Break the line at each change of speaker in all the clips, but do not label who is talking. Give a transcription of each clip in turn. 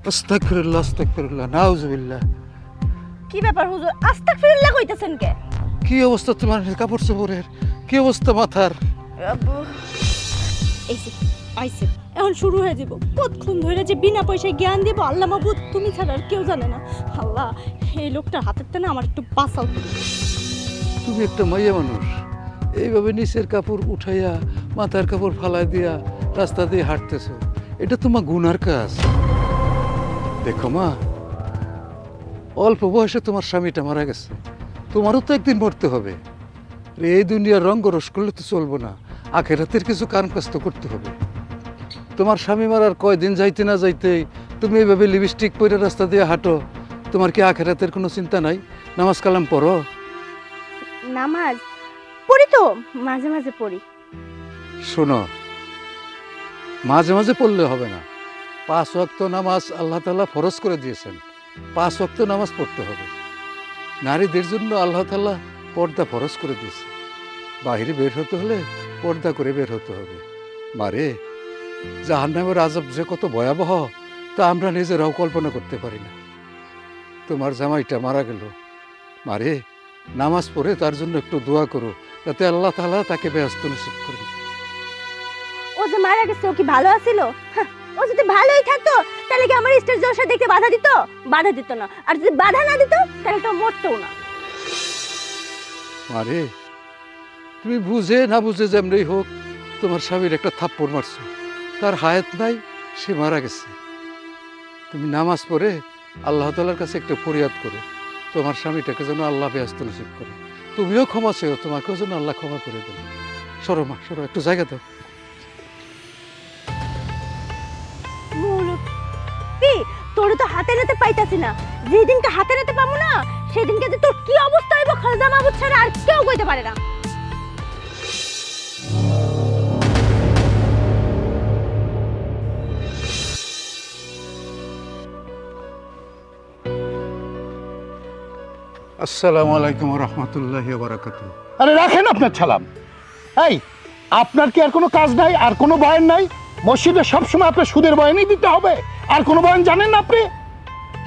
আস্তাগফিরুল্লাহ আস্তাগফিরুল্লাহ নাউজুবিল্লাহ।
কি ব্যাপার হুজুর, আস্তাগফিরুল্লাহ কইতেছেন কে?
কি অবস্থা তোমার কাপড় চোপড়ের? কি অবস্থা মাথার?
এইসে আইসে এখন শুরু হয়ে যাব। কতক্ষণ ধরে যে বিনা পয়সায় জ্ঞান দিব আল্লাহ মাবুদ তুমি ছাড়া আর কেউ জানে না। আল্লাহ এই লোকটার হাতের টানে আমার একটু বাঁচাও।
তুমি একটা মাইয়া মানুষ, এইভাবে নিচের কাপড় উঠাইয়া মাথার কাপড় ফালাই দিয়া রাস্তা দিয়ে হাঁটতেছো, এটা তোমার গুনার কাজ। দেখো মা, অল্প বয়সে তোমার স্বামীটা মারা গেছে, তোমারও তো একদিন মরতে হবে। এই দুনিয়ার রঙ্গরস করলে তো চলবো না, আখেরাতের কিছু কাম কাজ তো করতে হবে। তোমার স্বামী মারার কয়দিন যাইতে না যাইতেই তুমি এইভাবে লিপস্টিক পরে রাস্তা দিয়ে হাঁটো, তোমার কি আখেরাতের কোনো চিন্তা নাই? নামাজ কালাম পড়ো?
নামাজ পড়ি তো, মাঝে মাঝে পড়ি।
শোনো, মাঝে মাঝে পড়লে হবে না। 5 ওয়াক্ত নামাজ আল্লাহ তাআলা ফরজ করে দিয়েছেন, 5 ওয়াক্ত নামাজ পড়তে হবে। নারীদের জন্য আল্লাহ তাআলা পর্দা ফরজ করে দিয়েছে, বাইরে বের হতে হলে পর্দা করে বের হতে হবে। মারে, জাহান্নামের আযাব যে কত ভয়াবহ তা আমরা নিজেরাও কল্পনা করতে পারি না। তোমার জামাইটা মারা গেল, মারে নামাজ পড়ে তার জন্য একটু দোয়া করো, যাতে আল্লাহ তাআলা তাকে বেহেশত নসিব করেন।
ও যে মারা গেছে ও কি ভালো আছিল? ও যদি ভালোই থাকতো তাহলে কি আমার স্টেজ জলসা দেখতে বাধা দিত? বাধা দিত না। আর যদি বাধা না দিত তাহলে তো মরতো না।
মারে, তুমি বুঝে না বুঝে যেমনই হোক তোমার স্বামীর একটা থাপ্পড় মারছো, তার হায়াত নাই, সে মারা গেছে। তুমি নামাজ পড়ে আল্লাহ তাআলার কাছে একটা ফরিয়াদ করো, তোমার স্বামীটাকে যেন আল্লাহ বেহেশত নসিব করে। তুমিও ক্ষমা চেও, তোমাকেও যেন আল্লাহ ক্ষমা করে দেন। সরো মা, সরো, একটু জায়গা দাও।
তোর তো হাতে নাতে পাইতাছি না, যেদিনকে হাতে নাতে পাবো না সেদিনকে যে তোর কি অবস্থা হইব খালদা মাহবুব ছাড়া আর কেউ কইতে পারে না।
আসসালামু আলাইকুম ওয়া রাহমাতুল্লাহি ওয়া বারাকাতুহু।
আরে রাখেন আপনার ছালাম। এই, আপনার কি আর কোনো কাজ নাই, আর কোনো বয়ান নাই? মসজিদে সবসময় আপনার সুদের বয়ানই দিতে হবে, আর কোনো বয়ান জানেন না আপনি?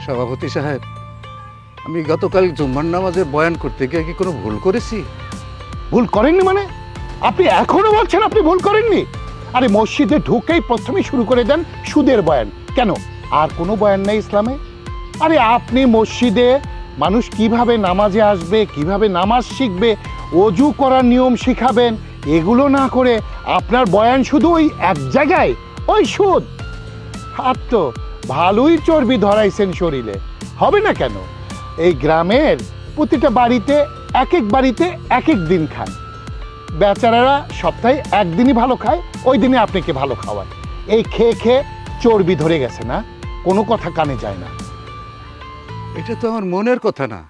সভাপতি সাহেব, আমি গতকাল জুম্মার নামাজে বয়ান করতে গিয়ে কি কোনো ভুল করেছি?
ভুল করেননি মানে? আপনি এখনো বলছেন আপনি ভুল করেননি? আরে মসজিদে ঢুকেই প্রথমেই শুরু করে দেন সুদের বয়ান। কেন, আর কোনো বয়ান নেই ইসলামে? আরে আপনি মসজিদে মানুষ কিভাবে নামাজে আসবে, কিভাবে নামাজ শিখবে, অজু করার নিয়ম শিখাবেন, এগুলো না করে আপনার বয়ান শুধু ওই এক জায়গায়, ওই সুদ। আর তো ভালোই চর্বি ধরাইছেন শরীরে, হবে না কেন? এই গ্রামের প্রতিটা বাড়িতে এক এক বাড়িতে এক এক দিন খায়, বেচারারা সপ্তাহে একদিনই ভালো খায়, ওই দিনে আপনাকে ভালো খাওয়ায়। এই খেয়ে খেয়ে চর্বি ধরে গেছে না, কোনো কথা কানে যায় না।
এটা তো আমার মনের কথা না,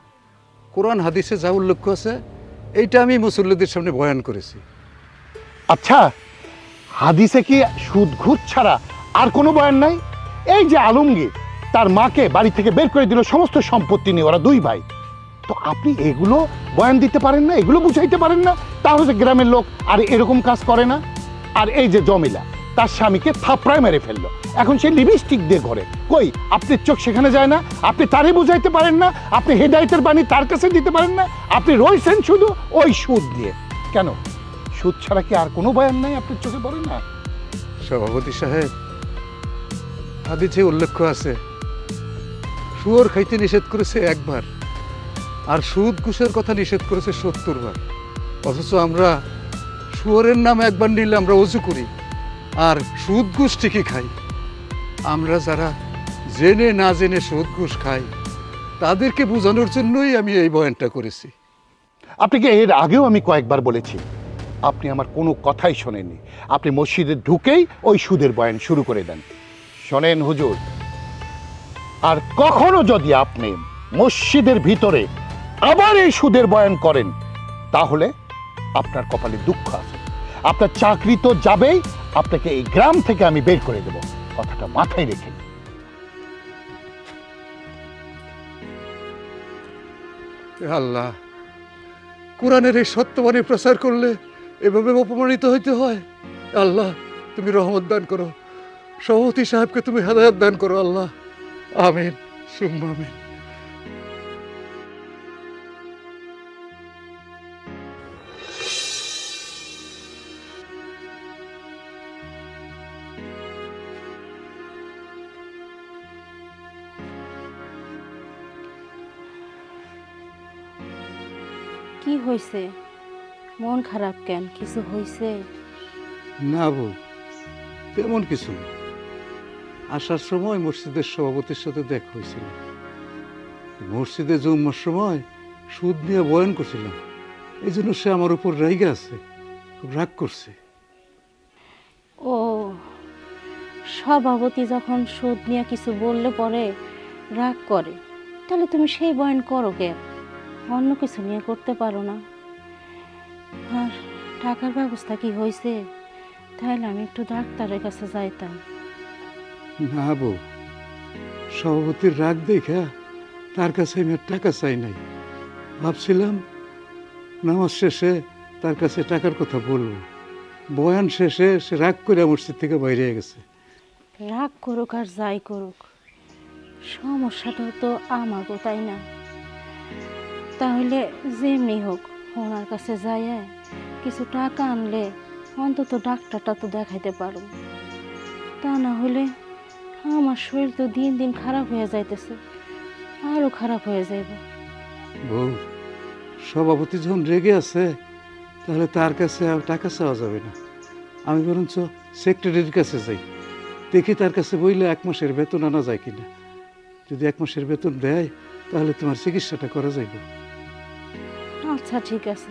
কোরআন হাদিসে যা উল্লেখ আছে এইটা আমি মুসল্লিদের সামনে বয়ান করেছি।
আচ্ছা, হাদিসে কি সুদ ঘুষ ছাড়া আর কোনো বয়ান নাই? এই যে আলমগীর তার মাকে বাড়ি থেকে বের করে দিল সমস্ত সম্পত্তি নিয়ে, ওরা 2 ভাই, তো আপনি এগুলো বয়ান দিতে পারেন না, এগুলো বুঝাইতে পারেন না? তাহলে গ্রামের লোক আর এরকম কাজ করে না? আর এই যে জমিলা তার স্বামীকে থাপড়ায় মেরে ফেললো, এখন সে লিপস্টিক দিয়ে ঘরে, কই আপনার চোখ সেখানে যায় না? আপনি তারে বুঝাইতে পারেন না? আপনি হেদায়েতের বাণী তার কাছে দিতে পারেন না? আপনি রয়েছেন শুধু ওই সুদ দিয়ে। কেন, সুদ ছাড়া কি আর কোনো বয়ান নাই আপনার চোখে পড়ে না?
সভাপতি সাহেব, হাদিসে উল্লেখ আছে শুয়োর খাইতে নিষেধ করেছে 1 বার, আর সুদ ঘুষের কথা নিষেধ করেছে 70 বার। অথচ আমরা শুয়োরের নাম 1 বার নিলে আমরা অজু করি, আর সুদ ঘুষ ঠিকই খাই। আমরা যারা জেনে না জেনে সুদ ঘুষ খাই তাদেরকে বোঝানোর জন্যই আমি এই বয়ানটা করেছি।
আপনাকে এর আগেও আমি কয়েকবার বলেছি, আপনি আমার কোনো কথাই শোনেননি। আপনি মসজিদে ঢুকেই ওই সুদের বয়ান শুরু করে দেন। শোনেন হুজুর, আর কখনো যদি আপনি মসজিদের ভিতরে আবার এই সুদের বয়ান করেন তাহলে আপনার কপালে দুঃখ আছে, আপনার চাকরি তো যাবেই, আপনাকে এই গ্রাম থেকে আমি বের করে দেব, কথাটা মাথায় রেখে।
আল্লাহ, কোরআনের এই সত্যবাণী প্রচার করলে এভাবে অপমানিত হইতে হয়? আল্লাহ, তুমি রহমত দান করো, সভাপতি সাহেবকে তুমি হেদায়েত দান করো। আল্লাহ, আমিন সুম্মা আমিন।
কি হয়েছে? মন খারাপ কেন? কিছু হয়েছে?
না বউ, তেমন কিছু না। আসার সময় মসজিদের সভাপতির সাথে দেখা হয়েছিল। মসজিদে জুম্মার সময় সুদ নিয়ে বয়ান করছিলাম, এই জন্য সে আমার উপর রেগে আছে, খুব রাগ করছে।
ও, সভাপতি যখন সুদ নিয়ে কিছু বললে পরে রাগ করে, তাহলে তুমি সেই বয়ান করো কেন? অন্য কিছু নিয়ে করতে পারো না? আর টাকার ব্যবস্থা কি হয়েছে? তাহলে আমি একটু ডাক্তারের কাছে যাইতাম।
না বউ, সভাপতির রাগ দেখা তার কাছে আমি আর টাকা চাই নাই। ভাবছিলাম নামাজ শেষে তার কাছে টাকার কথা বলবো। বয়ান শেষে সে রাগ করে মসজিদ থেকে বাইরে গেছে।
রাগ করুক আর যাই করুক, সমস্যাটাও তো আমারও, তাই না? তাহলে যেমনি হোক ওনার কাছে যাইয়া কিছু টাকা আনলে অন্তত ডাক্তারটা তো দেখাইতে পারো। তা না হলে আমার শরীর তো দিন দিন খারাপ হয়ে যাইতেছে, আরও খারাপ হয়ে যাইব।
বউ, সভাপতি যখন রেগে আছে তাহলে তার কাছে আর টাকা চাওয়া যাবে না। আমি বরঞ্চ সেক্রেটারির কাছে যাই, দেখি তার কাছে বইলে 1 মাসের বেতন আনা যায় কিনা। যদি 1 মাসের বেতন দেয় তাহলে তোমার চিকিৎসাটা করা যাইব।
আচ্ছা ঠিক আছে,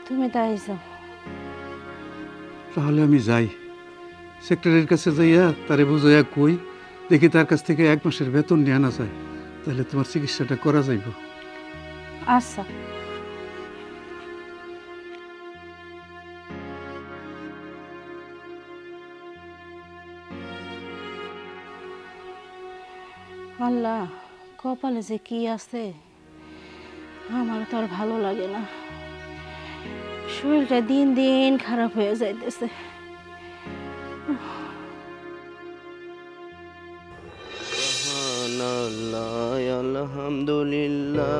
তুমি তাই যাও।
তাহলে আমি যাই, সেক্রেটারির কাছে যাইয়া তারে বুঝাইয়া কই, দেখি তার কাছ থেকে 1 মাসের বেতন নিয়ে আনা যায়, তাহলে তোমার চিকিৎসাটা করা যাইব।
আচ্ছা। আল্লাহ, কপালে যে কি আছে আমার তো আর ভালো লাগে না। শরীরটা দিন দিন খারাপ হয়ে যাইতেছে।
আলহামদুলিল্লাহ।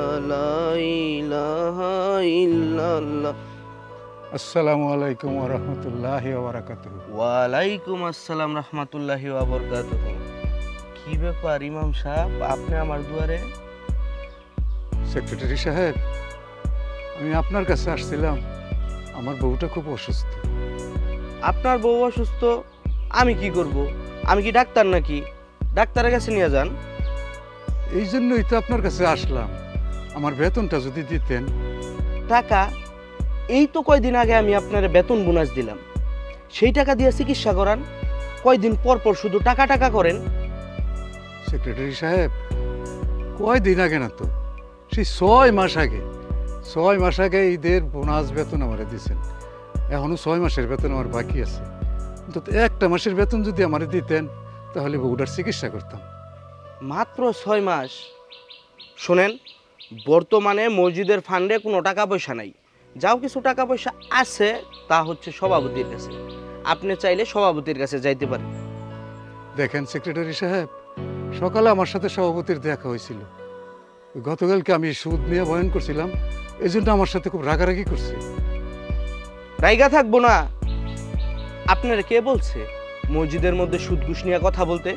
আসসালামু আলাইকুম ওয়া রাহমাতুল্লাহি ওয়া বারাকাতুহু।
ওয়ালাইকুম আসসালাম রহমতুল্লাহি ওয়া বারাকাতুহু। কি ব্যাপার ইমাম সাহেব, আপনি আমার দুয়ারে?
সেক্রেটারি সাহেব, আমি আপনার কাছে আসছিলাম, আমার বউটা খুব অসুস্থ।
আপনার বউ অসুস্থ, আমি কি করব? আমি কি ডাক্তার নাকি? ডাক্তারের কাছে নিয়ে যান।
এই জন্যই তো আপনার কাছে আসলাম, আমার বেতনটা যদি দিতেন।
টাকা? এই তো কয়দিন আগে আমি আপনার বেতন বোনাস দিলাম, সেই টাকা দিয়ে চিকিৎসা করান। কয়দিন পর পর শুধু টাকা টাকা করেন।
সেক্রেটারি সাহেব, কয়দিন আগে না তো, সেই 6 মাস আগে, 6 মাস আগে ঈদের বোনাস বেতন আমারে দিয়েছেন। এখনো 6 মাসের বেতন আমার বাকি আছে। অন্তত 1টা মাসের বেতন যদি আমারে দিতেন তাহলে বউটার চিকিৎসা করতাম।
মাত্র 6 মাস? শোনেন, বর্তমানে মসজিদের ফান্ডে কোনো টাকা পয়সা নাই। যাও কিছু টাকা পয়সা আছে তা হচ্ছে সভাপতির কাছে। আপনি চাইলে সভাপতির কাছে যাইতে পারেন।
দেখেন সেক্রেটারি সাহেব, সকালে আমার সাথে সভাপতির দেখা হয়েছিল। গতকালকে আমি সুদ নিয়ে বয়ান করছিলাম, এই জন্য আমার সাথে খুব রাগারাগি করছে।
রাইগা থাকবো না। আপনার কে বলছে মসজিদের মধ্যে সুদ ঘুষ নিয়ে কথা বলতে?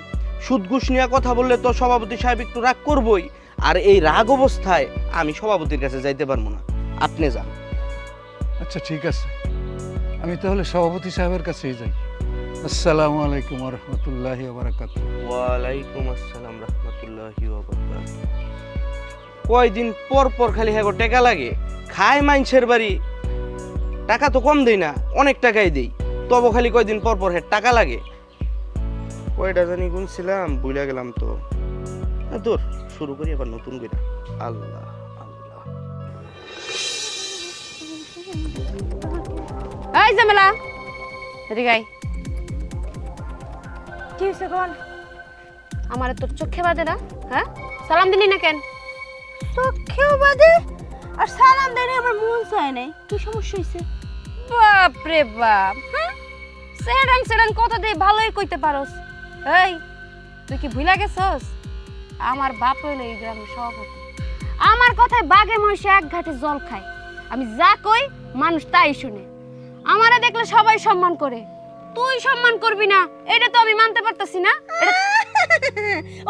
সুদ ঘুষ নিয়ে কথা বললে তো সভাপতি সাহেব একটু রাগ করবই, আর এই রাগ অবস্থায় আমি সভাপতির কাছে যাইতে পারবো না। আপনি যান।
আচ্ছা ঠিক আছে, আমি তাহলে সভাপতি সাহেবের কাছেই যাই। আসসালামু আলাইকুম ওয়া রাহমাতুল্লাহি ওয়া বারাকাতুহু।
ওয়ালাইকুম আসসালাম রহমতুল্লাহি ওয়া বারাকাতুহু। কয়দিন পর পর খালি হ্যাগো টাকা লাগে, খায় মাইনছের বাড়ি। টাকা তো কম দেই না, অনেক টাকাই দেই, তবে খালি কয়দিন পর পর টাকা লাগে। কয়টা জানি গুনছিলাম, ভুলে গেলাম তো। দূর, শুরু করি আবার নতুন করে। আল্লাহ আল্লাহ।
এই জামেলা, এদিকে আয়।
কি হয়েছে কোন?
আমার তোর চোখে বাদে না? হ্যাঁ, সালাম দিলি না কেন?
চোখেও বাদে আর সালাম দেয় আমার মন চায় নাই। কি সমস্যা হয়েছে?
বাপ রে বাপ, হ্যাঁ, সেডাং সেডাং কথা দিয়ে ভালোই কইতে পারোস। এই, তুই কি ভুলা গেছস আমার বাপ হইলো এই গ্রামের সভাপতি। আমার কথায় বাঘে মহিষে এক ঘাটে জল খায়। আমি যা কই মানুষ তাই শুনে। আমারে দেখলে সবাই সম্মান করে, তুই সম্মান করবি না এটা তো আমি মানতে পারতাছি না।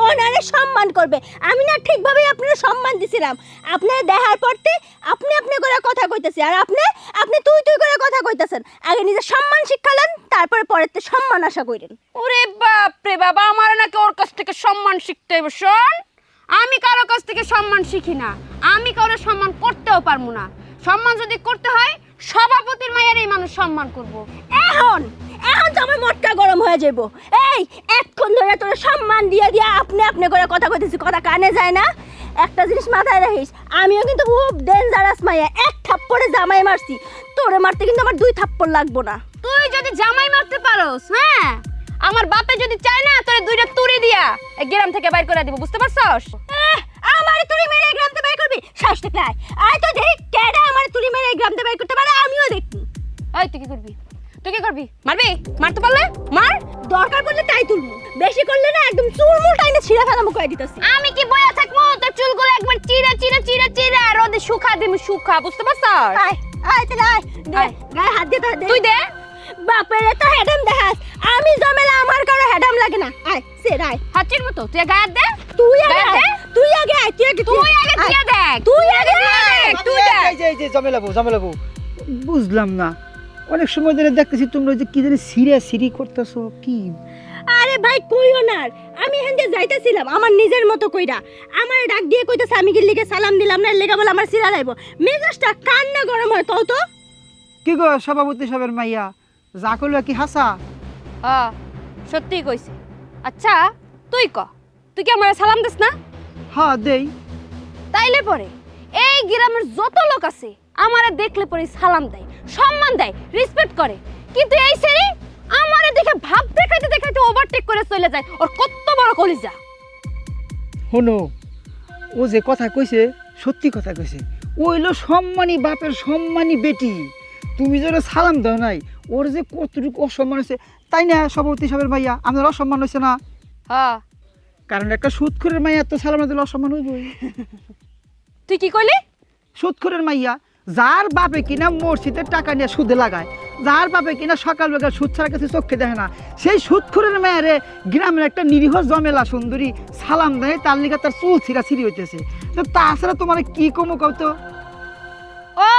ওনারে সম্মান করবে, আমি না ঠিকভাবে আপনারা সম্মান দিছিলাম। আপনারা দেখার পরতে আপনি আপনি করে কথা কইতেছি, আর আপনি আপনি তুই তুই করে কথা কইতেছেন। আগে নিজে সম্মান শিক্ষালেন, তারপরে পরেতে সম্মান আশা করেন।
ওরে বাপ রে বাবা, আমার নাকি ওর কাছ থেকে সম্মান শিখতে হবে। শোন, আমি কারো কাছ থেকে সম্মান শিখি না, আমি কারো সম্মান করতেও পারবো না। সম্মান যদি করতে হয় সভাপতির মায়েরই মানুষ সম্মান করব।
এখন এখন তো আমার মটকা গরম হয়ে যাইব। এই এতক্ষণ ধরে তোর সম্মান দিয়ে দিয়া আপনি আপনি করে কথা কইতেছি, কথা কানে যায় না। একটা জিনিস মাথায় রাখিস, আমিও কিন্তু খুব ডেঞ্জারাস মাইয়া। এক থাপ্পড়ে জামাই মারছি, তোরে মারতে কিন্তু আমার 2 থাপ্পড় লাগবো না।
তুই যদি জামাই মারতে পারোস, হ্যাঁ, আমার বাপে যদি চায় না তোরে 2টা তুড়ি দিয়া এই গ্রাম থেকে বাইর করে দিব, বুঝতে পারছস?
আমারে তুলি মেরে এই গ্রাম থেকে বাইর করবি? শ্বাস থেকে আয় আয় তো দেখ কেডা আমারে তুলি মেরে এই গ্রাম থেকে বাইর করতে পারে, আমিও দেখি।
এই তুই কি করবি? তুই কি করবি? মারবি? মারতে পারলে মার।
দরকার পড়লে তাই তুলবো, বেশি করলে না একদম চুলমুল টাইনে ছিঁড়ে ফেলামু কই দিতেছি।
আমি কি বইয়া থাকবো? তোর চুলগুলো একবার চিরা চিরা চিরা চিরা রোদে শুকা দিমু, শুকা, বুঝতে পারছস?
আয় আয় তাহলে আয় দে,
আয়।
গায়ে হাত দে, দে
তুই দে।
বাপেরে তো হেডাম দেখাস, আমি জমেলা আমার কারো হেডাম লাগে না। আয় সের আয়,
হাঁচির মতো তুই গায়ে দে।
তুই আগে
গায়ে দে।
আয়, তুই আগে আয়, তুই আগে
তুই আগে দিয়া দেখ,
তুই আগে
দিয়া দেখ, তুই দেখ।
এই যে জমেলাবু বুঝলাম না, অনেক সময় ধরে দেখতেছি তোমরা যে কি জানি সিরি করতেছো কি?
আরে ভাই কইও না, আমি এখান দিয়ে যাইতেছিলাম আমার নিজের মতো কইরা, আমার ডাক দিয়ে কইতাছে আমি কি লিগে সালাম দিলাম না, লেগা বলে আমার সিরা লাইবো। মেজাজটা কান্না গরম হয় কও তো।
কি গো সভাপতি সাহেবের মাইয়া, যা কইলো কি হাসা?
হ্যাঁ, সত্যি কইছি। আচ্ছা তুই ক, তুই কি আমার সালাম দিস না?
হ্যাঁ দেই।
তাইলে পরে এই গ্রামের যত লোক আছে আমারে দেখলে পরে সালাম দেয়, সম্মান দেয়, রেসপেক্ট করে। কিন্তু এই সেরি আমারে দেখে ভাব দেখাইতে দেখাইতে ওভারটেক করে চলে যায়। ওর কত বড় কলিজা!
শোনো, ও যে কথা কইছে সত্যি কথা কইছে। ও হইলো সম্মানী বাপের সম্মানী বেটি। তুমি যারা সালাম দাও নাই, ওর যে কতটুকু অসম্মান হয়েছে, তাই না সভাপতি সাহেবের মাইয়া? আমাদের অসম্মান হয়েছে না?
হ্যাঁ,
কারণ একটা সুদখোরের মাইয়া তো সালাম দিলে অসম্মান হইবই।
তুই কি কইলি?
সুদখোরের মাইয়া, যার বাপে কিনা মসজিদের টাকা নিয়ে সুদে লাগায়, যার বাপে কিনা সকালবেলা সুদ ছাড়া কাছে চোখে দেখে না, সেই সুদখোরের মায়েরে গ্রামের একটা নিরীহ জমেলা সুন্দরী সালাম দেয়, তার লিগে তার চুল ছিঁড়া ছিঁড়ি হইতেছে। তো তাছাড়া তোমার কি কমো কত?
ও,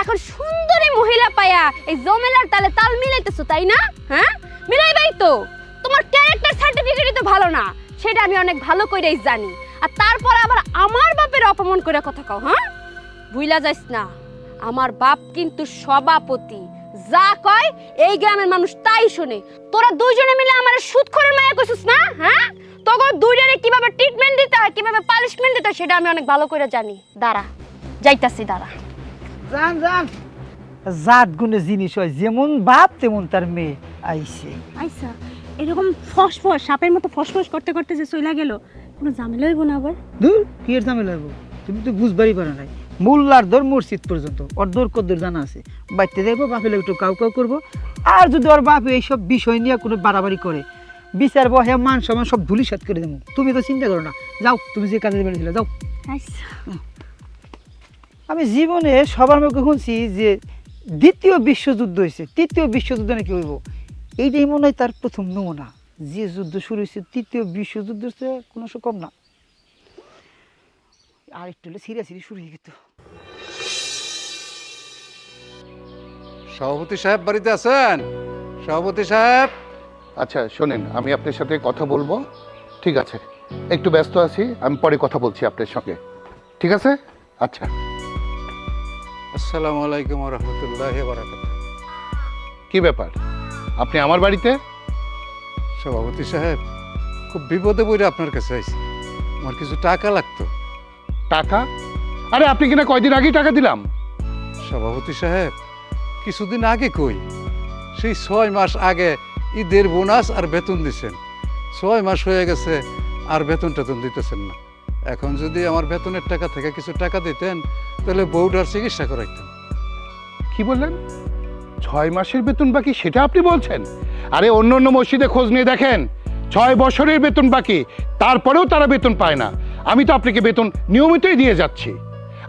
এখন সুন্দরী মহিলা পায়া এই জমেলার তালে তাল মিলাইতেছো, তাই না? হ্যাঁ, মিলাইবাই তো। তোমার ক্যারেক্টার সার্টিফিকেটই তো ভালো না, সেটা আমি অনেক ভালো কইরাই জানি। আর তারপর আবার আমার বাপের অপমান করে কথা কও। হ্যাঁ, ভুইলা যাইস না, আমার বাপ কিন্তু সভাপতি। যা কয় এই গ্রামের মানুষ তাই শুনে। তোরা দুইজনে মিলে আমার সুদখোরের মায়া কইছিস না? হ্যাঁ, তখন দুইজনে কিভাবে ট্রিটমেন্ট দিতে হয়, কিভাবে পানিশমেন্ট দিতে হয়, সেটা আমি অনেক ভালো করে জানি। দাঁড়া, যাইতাছি, দাঁড়া।
জান জান, জাত গুণে জিনিস হয়, যেমন বাপ তেমন তার মেয়ে। আইছে
আইসা এরকম ফসফস সাপের মতো ফসফস করতে করতে যে চইলা গেল, কোনো ঝামেলা হইব না আবার?
দূর কি এর ঝামেলা হইব? তুমি তো বুঝবারই পারো নাই। মোল্লার দর মসজিদ পর্যন্ত ওর দর কদ্দুর জানা আছে। বাইতে যাইবো, বাপে একটু কাউ কাউ করবো। আর যদি ওর বাপে এইসব বিষয় নিয়ে কোনো বাড়াবাড়ি করে, বিচার বহে মান সম্মান সব ধুলিসাৎ করে দেবো। তুমি তো চিন্তা করো না, যাও তুমি যে কাজে বেরিয়েছিলে যাও।
আইসা
আমি জীবনে সবার মুখে শুনছি যে দ্বিতীয় বিশ্বযুদ্ধ হয়েছে, তৃতীয় বিশ্বযুদ্ধ নাকি হইব। এইটাই মনে হয় তার প্রথম নমুনা। যে যুদ্ধ শুরু হয়েছে তৃতীয় বিশ্বযুদ্ধের চেয়ে কোনো কম না। আর একটু হলে সিরিয়াসলি শুরু হয়ে গেত।
সভাপতি সাহেব বাড়িতে আছেন? সভাপতি সাহেব,
আচ্ছা শোনেন, আমি আপনার সাথে কথা বলবো। ঠিক আছে, একটু ব্যস্ত আছি, আমি পরে কথা বলছি আপনার সঙ্গে। ঠিক আছে? আচ্ছা।
আসসালামু আলাইকুম ওয়া রাহমাতুল্লাহি ওয়া বারাকাতুহু।
কি ব্যাপার, আপনি আমার বাড়িতে?
সভাপতি সাহেব, খুব বিপদে পড়ে আপনার কাছে আইছি। আমার কিছু টাকা লাগতো।
টাকা? আরে আপনি কিনা কয়দিন আগেই টাকা দিলাম।
সভাপতি সাহেব, কিছুদিন আগে কই, সেই 6 মাস আগে ঈদের বোনাস আর বেতন দিছেন। 6 মাস হয়ে গেছে আর বেতন টেতন দিতেছেন না। এখন যদি আমার বেতনের টাকা থেকে কিছু টাকা দিতেন, তাহলে বউটার চিকিৎসা করাইতেন।
কি বললেন? 6 মাসের বেতন বাকি, সেটা আপনি বলছেন? আরে অন্য অন্য মসজিদে খোঁজ নিয়ে দেখেন, 6 বছরের বেতন বাকি, তারপরেও তারা বেতন পায় না। আমি তো আপনাকে বেতন নিয়মিতই দিয়ে যাচ্ছি।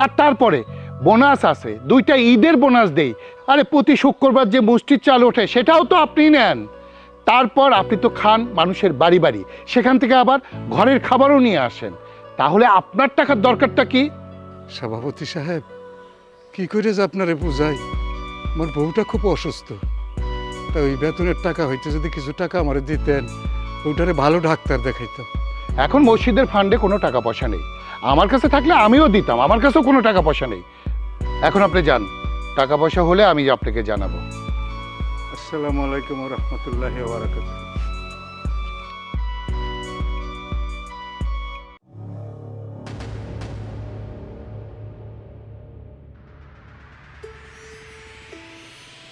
আর তারপরে বোনাস আছে, 2টা ঈদের বোনাস দেই। আরে প্রতি শুক্রবার যে মুষ্টির চাল ওঠে সেটাও তো আপনি নেন। তারপর আপনি তো খান মানুষের বাড়ি বাড়ি, সেখান থেকে আবার ঘরের খাবারও নিয়ে আসেন। তাহলে আপনার টাকার দরকারটা কি?
সভাপতি সাহেব, কি করে যে আপনারে বুঝাই, আমার বউটা খুব অসুস্থ। তা ওই বেতনের টাকা হইতে যদি কিছু টাকা আমারে দিতেন, ওটারে ভালো ডাক্তার দেখাইতাম।
এখন মসজিদের ফান্ডে কোনো টাকা পয়সা নেই, আমার কাছে থাকলে আমিও দিতাম, আমার কাছেও কোনো টাকা পয়সা নেই। এখন আপনি যান, টাকা পয়সা হলে আমি আপনাকে জানাবো।
আসসালামু আলাইকুম ওয়া রাহমাতুল্লাহি ওয়া বারাকাতুহু।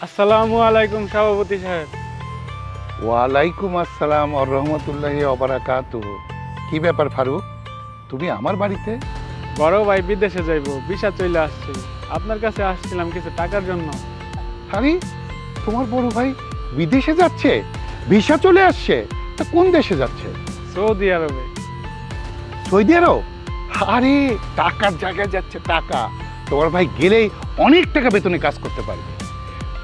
আসসালামু আলাইকুম সভাপতি সাহেব।
ওয়ালাইকুম আসসালাম আর রহমতুল্লাহি ওয়া বারাকাতুহু। কি ব্যাপার ফারুক, তুমি আমার বাড়িতে?
বড় ভাই বিদেশে যাইবো, ভিসা চলে আসছে, আপনার কাছে আসছিলাম কিছু টাকার জন্য।
আরে তোমার বড় ভাই বিদেশে যাচ্ছে, ভিসা চলে আসছে? তা কোন দেশে যাচ্ছে?
সৌদি আরবে।
সৌদি আরব? আরে টাকার জায়গায় যাচ্ছে টাকা। তোমার ভাই গেলেই অনেক টাকা বেতনে কাজ করতে পারবে।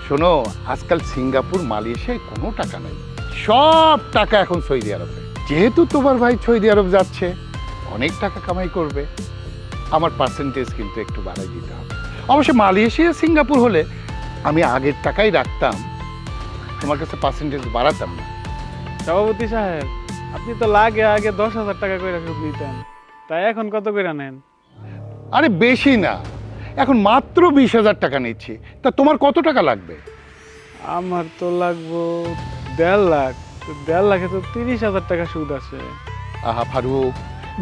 শোনো, আজকাল সিঙ্গাপুর মালয়েশিয়ায় কোনো টাকা নেই, সব টাকা এখন সৌদি আরবে। যেহেতু তোমার ভাই সৌদি আরব যাচ্ছে, অনেক টাকা কামাই করবে। আমার পার্সেন্টেজ কিন্তু একটু বাড়াই দিতে হবে। অবশ্য মালয়েশিয়া সিঙ্গাপুর হলে আমি আগের টাকাই রাখতাম, তোমার কাছে পার্সেন্টেজ বাড়াতাম না।
সভাপতি সাহেব, আপনি তো লাগে আগে 10,000 টাকা করে সুদ নিতেন, তাই এখন কত করে নেন?
আরে বেশি না, এখন মাত্র 20,000 টাকা নিচ্ছি। তা তোমার কত টাকা লাগবে?
আমার তো লাগবো 1.5 লাখ। তো 1.5 লাখে তো 30,000 টাকা সুদ আছে।
আহা ফারুক,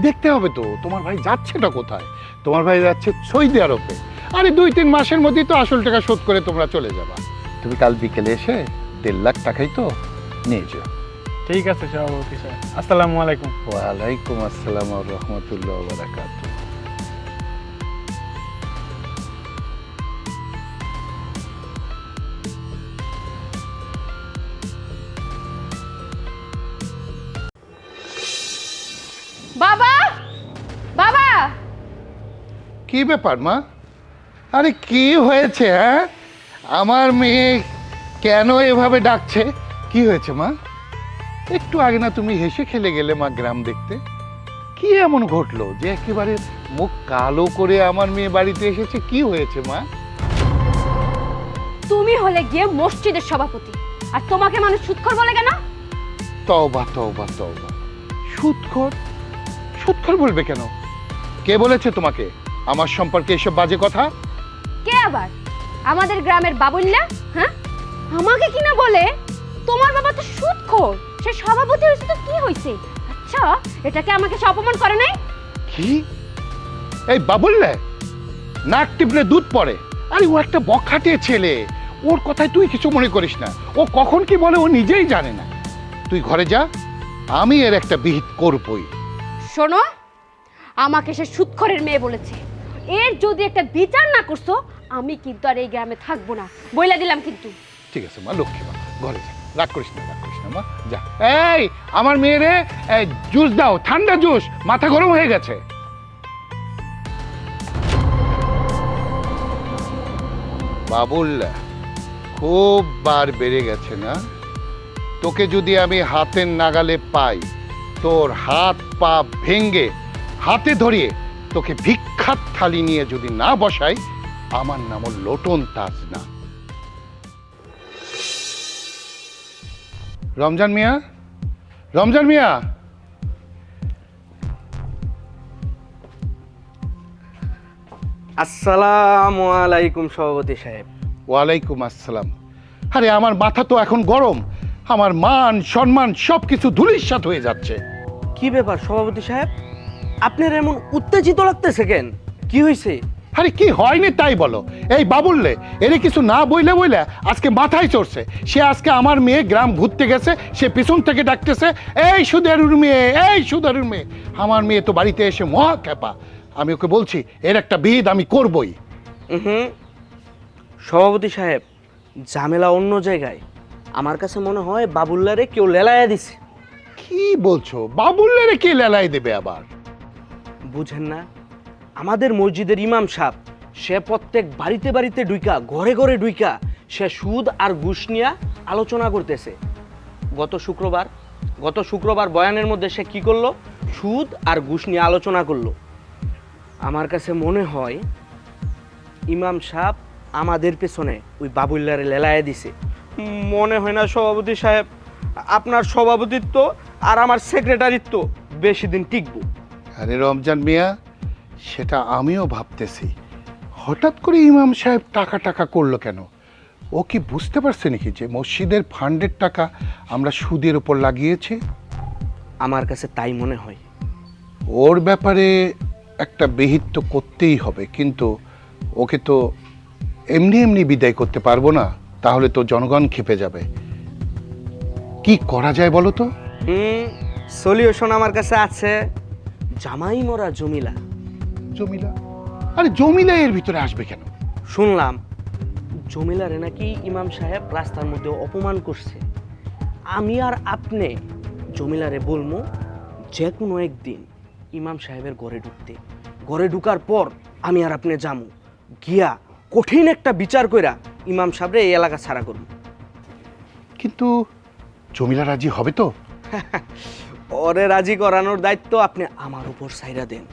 দেখতে হবে তো তোমার ভাই যাচ্ছেটা কোথায়। তোমার ভাই যাচ্ছে সৌদি আরবে। আরে 2-3 মাসের মধ্যেই তো আসল টাকা শোধ করে তোমরা চলে যাবা। তুমি কাল বিকেলে এসে 1.5 লাখ টাকাই তো নিয়ে যাও।
ঠিক আছে সভাপতি সাহেব, আসসালামু আলাইকুম।
ওয়ালাইকুম আসসালাম ওয়া রাহমাতুল্লাহি ওয়া বারাকাতুহু।
বাবা, বাবা,
কি ব্যাপার মা? আরে কি হয়েছে? হ্যাঁ, আমার মেয়ে কেন এভাবে ডাকছে? কি হয়েছে মা? একটু আগে না তুমি হেসে খেলে গেলে মা গ্রাম দেখতে। কি এমন ঘটলো যে একেবারে মুখ কালো করে আমার মেয়ে বাড়িতে এসেছে? কি হয়েছে মা?
তুমি হলে গিয়ে মসজিদের সভাপতি, আর তোমাকে মানুষ সুদখোর বলে কেন?
তওবা তওবা তওবা, সুদখোর? সুদখোর বলবে কেন? কে বলেছে তোমাকে আমার সম্পর্কে এসব বাজে কথা?
কে আবার? আমাদের গ্রামের বাবুল্লা? হ্যাঁ, আমাকে কি না বলে? তোমার বাবা তো সুদখোর, সে সভাপতি হয়েছে তো কি হয়েছে? আচ্ছা, এটাকে আমাকে সে অপমান করে নাই?
কি? এই বাবুল্লে নাক টিপলে দুধ পড়ে। আরে ও একটা বখাটে ছেলে, ওর কথায় তুই কিছু মনে করিস না। ও কখন কি বলে ও নিজেই জানে না। তুই ঘরে যা, আমি এর একটা বিহিত করবই।
শোনো, আমাকে সে সুদখোরের মেয়ে বলেছে। এর যদি একটা বিচার না করছো, আমি কিন্তু আর এই গ্রামে থাকবো না, বইলা দিলাম কিন্তু।
ঠিক আছে মা, লক্ষ্মী মা, ঘরে যা, রাগ করিস না, রাগ করিস না মা, যা। এই আমার মেয়েরে জুস দাও, ঠান্ডা জুস, মাথা গরম হয়ে গেছে। বাবুল্লা, খুব বার বেড়ে গেছে না? তোকে যদি আমি হাতের নাগালে পাই, তোর হাত পা ভেঙ্গে হাতে ধরিয়ে তোকে ভিক্ষার থালি নিয়ে যদি না বসাই, আমার নাম লোটন তাজ না। রমজান মিয়া, রমজান মিয়া,
আসসালামু আলাইকুম সভাপতি সাহেব।
ওয়ালাইকুম আসসালাম। আরে আমার মাথা তো এখন গরম, আমার মান সম্মান সব কিছু ধুলিস্যাৎ হয়ে যাচ্ছে।
কি ব্যাপার সভাপতি সাহেব, আপনার এমন উত্তেজিত লাগতেছে কেন? কি হয়েছে?
আরে কি হয়নি তাই বলো। এই বাবুল্লে এর কিছু না বইলে বইলে আজকে মাথায় চড়ছে। সে আজকে আমার মেয়ে গ্রাম ঘুরতে গেছে, সে পিছন থেকে ডাকতেছে, এই সুদারুর মেয়ে, এই সুদারুর মেয়ে। আমার মেয়ে তো বাড়িতে এসে মহা ক্যাপা। আমি ওকে বলছি এর একটা বিহিত আমি করবই।
হুম, সভাপতি সাহেব, ঝামেলা অন্য জায়গায়। আমার কাছে মনে হয় বাবুল্লারে কেউ লেলায়া দিছে।
কি কি বলছো? বাবুল্লারে কে লেলাই দেবে আবার?
বুঝেন না, আমাদের মসজিদের ইমাম সাহেব সে প্রত্যেক বাড়িতে বাড়িতে ঢুইকা, ঘরে ঘরে ঢুইকা সে সুদ আর ঘুষ নিয়ে আলোচনা করতেছে। গত শুক্রবার বয়ানের মধ্যে সে কি করলো? সুদ আর ঘুষ নিয়ে আলোচনা করলো। আমার কাছে মনে হয় ইমাম সাহেব আমাদের পেছনে ওই বাবুল্লারে লেলায় দিছে। মনে হয় না সভাপতি সাহেব আপনার সভাপতিত্ব আর আমার সেক্রেটারিত্ব বেশি দিন টিকবো।
আরে রমজান মিয়া, সেটা আমিও ভাবতেছি, হঠাৎ করে ইমাম সাহেব টাকা টাকা করলো কেন? ও কি বুঝতে পারছে নাকি যে মসজিদের ফান্ডের টাকা আমরা সুদের উপর লাগিয়েছি?
আমার কাছে তাই মনে হয়।
ওর ব্যাপারে একটা বিহিত তো করতেই হবে, কিন্তু ওকে তো এমনি এমনি বিদায় করতে পারবো না, তাহলে তো জনগণ ক্ষেপে যাবে। কি করা যায় বলো তো?
সলিউশন আমার কাছে আছে। জামাই মরা জমিলা।
জমিলা? আরে জমিলা এর ভিতরে আসবে কেন?
শুনলাম জমিলারে নাকি ইমাম সাহেব রাস্তার মধ্যে অপমান করছে। আমি আর আপনি জমিলারে বলবো যে কোনো একদিন ইমাম সাহেবের ঘরে ঢুকতে। ঘরে ঢুকার পর আমি আর আপনি যামু, গিয়া কঠিন একটা বিচার কইরা ইমাম সাহেবরে এই এলাকা ছাড়া করব।
কিন্তু জমিলা রাজি হবে তো?
ওরে রাজি করানোর দায়িত্ব আপনি আমার উপর ছাইরা দেন।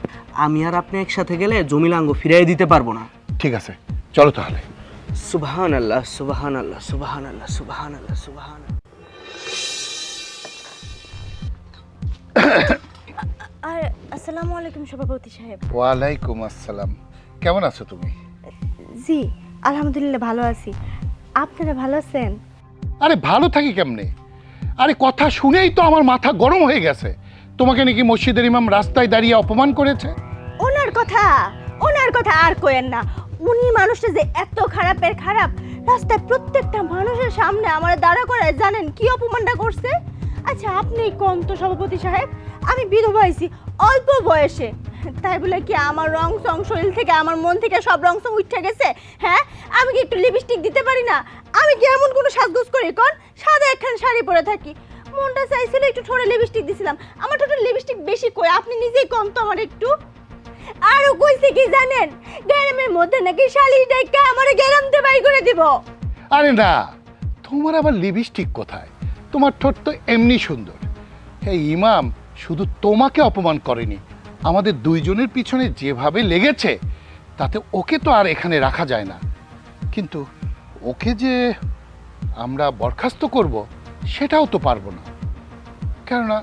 আমি আর আপনি একসাথে গেলে জমিলাঙ্গ ফিরাই দিতে পারবো না।
ঠিক আছে, চলো তাহলে।
সুবহানাল্লাহ, সুবহানাল্লাহ, সুবহানাল্লাহ, সুবহানাল্লাহ, সুবহানাল্লাহ।
আর আসসালামু আলাইকুম সভাপতি সাহেব।
ওয়ালাইকুম আসসালাম। কেমন আছো তুমি?
জি আলহামদুলিল্লাহ ভালো আছি। আপনারা ভালো আছেন?
আরে ভালো থাকি কেমনে? আরে কথা শুনেই তো আমার মাথা গরম হয়ে গেছে। তোমাকে নাকি মসজিদের ইমাম রাস্তায় দাঁড়িয়ে অপমান করেছে?
ওনার কথা আর কইেন না। উনি মানুষটা যে এত খারাপের খারাপ, রাস্তায় প্রত্যেকটা মানুষের সামনে আমার দাঁড়া করায় জানেন কি অপমানটা করছে? আচ্ছা আপনি কোন তো সভাপতি সাহেব, আমি বিধবা হয়েছি অল্প বয়সে, তাই বলে কি আমার রং সং শরীর থেকে, আমার মন থেকে সব রং সং উঠে গেছে? হ্যাঁ, আমি কি একটু লিপস্টিক দিতে পারি না? আমি কি এমন কোনো সাজগোজ করি? কোন সাদা একখান শাড়ি পরে থাকি, মনটা চাইছিল একটু ঠোঁটে লিপস্টিক দিছিলাম। আমার ঠোঁটে লিপস্টিক বেশি কই, আপনি নিজেই কম তো আমার একটু। আরো কইছে কি জানেন, গ্রামের মধ্যে নাকি শালি ডাইকা আমারে গ্রামতে বাই করে দিব।
আরে না, তোমার আবার লিপস্টিক কোথায়? তোমার ঠোঁট তো এমনি সুন্দর। এই ইমাম শুধু তোমাকে অপমান করেনি, আমাদের দুইজনের পিছনে যেভাবে লেগেছে তাতে ওকে তো আর এখানে রাখা যায় না। কিন্তু ওকে যে আমরা বরখাস্ত করব সেটাও তো পারবো না, কেননা